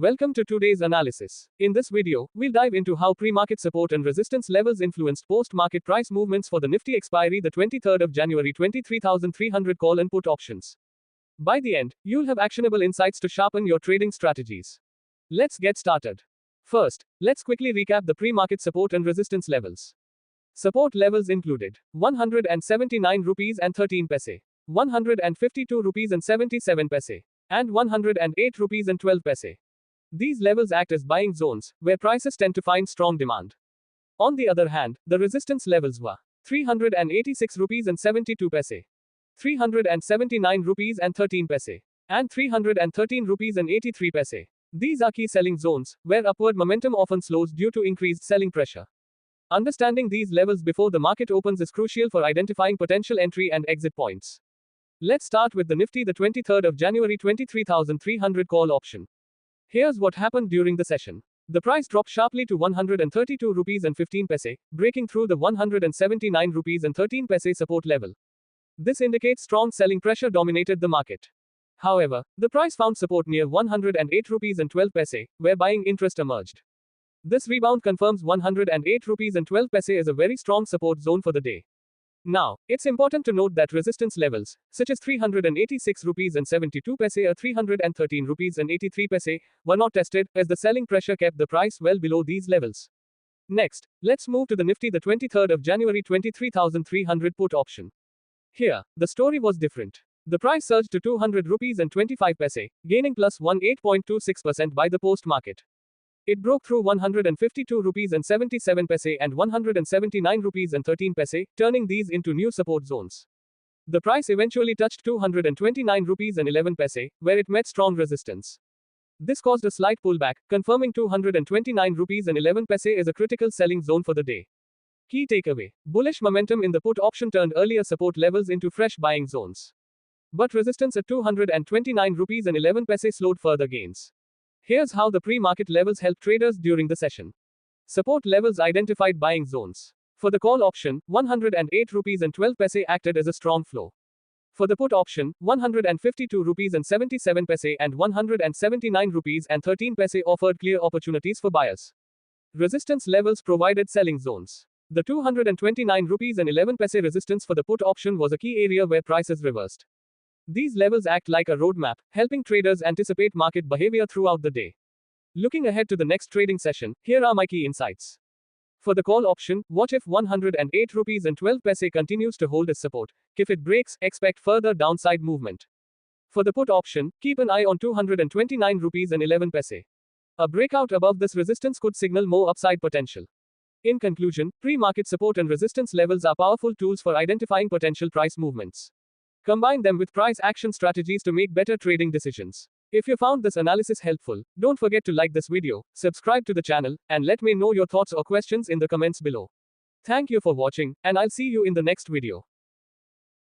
Welcome to today's analysis. In this video, we'll dive into how pre-market support and resistance levels influenced post-market price movements for the Nifty expiry the 23rd of January 23,300 call and put options. By the end, you'll have actionable insights to sharpen your trading strategies. Let's get started. First, let's quickly recap the pre-market support and resistance levels. Support levels included 179 rupees and 13 paise, 152 rupees and 77 paise, and 108 rupees and 12 paise. These levels act as buying zones, where prices tend to find strong demand. On the other hand, the resistance levels were 386 rupees and 72 paise, 379 rupees and 13 paise, and 313 rupees and 83 paise. These are key selling zones, where upward momentum often slows due to increased selling pressure. Understanding these levels before the market opens is crucial for identifying potential entry and exit points. Let's start with the Nifty the 23rd of January 23,300 call option. Here's what happened during the session. The price dropped sharply to 132 rupees and 15 paise, breaking through the 179 rupees and 13 paise support level. This indicates strong selling pressure dominated the market. However, the price found support near 108 rupees and 12 paise, where buying interest emerged. This rebound confirms 108 rupees and 12 paise is a very strong support zone for the day. Now, it's important to note that resistance levels, such as 386 rupees and 72 paise or 313 rupees and 83 paise, were not tested, as the selling pressure kept the price well below these levels. Next, let's move to the Nifty the 23rd of January 23,300 put option. Here, the story was different. The price surged to 200 rupees and 25 paise, gaining plus 18.26% by the post-market. It broke through 152 rupees and 77 paise and 179 rupees and 13 paise, turning these into new support zones. The price eventually touched 229 rupees and 11 paise, where it met strong resistance. This caused a slight pullback, confirming 229 rupees and 11 paise is a critical selling zone for the day. Key takeaway: bullish momentum in the put option turned earlier support levels into fresh buying zones. But resistance at 229 rupees and 11 paise slowed further gains. Here's how the pre-market levels helped traders during the session. Support levels identified buying zones. For the call option, 108 rupees and 12 paise acted as a strong flow. For the put option, 152 rupees and 77 paise and 179 rupees and 13 paise offered clear opportunities for buyers. Resistance levels provided selling zones. The 229 rupees and 11 paise resistance for the put option was a key area where prices reversed. These levels act like a roadmap, helping traders anticipate market behavior throughout the day. Looking ahead to the next trading session, here are my key insights. For the call option, watch if 108 rupees and 12 paise continues to hold its support. If it breaks, expect further downside movement. For the put option, keep an eye on 229 rupees and 11 paise. A breakout above this resistance could signal more upside potential. In conclusion, pre-market support and resistance levels are powerful tools for identifying potential price movements. Combine them with price action strategies to make better trading decisions. If you found this analysis helpful, don't forget to like this video, subscribe to the channel, and let me know your thoughts or questions in the comments below. Thank you for watching, and I'll see you in the next video.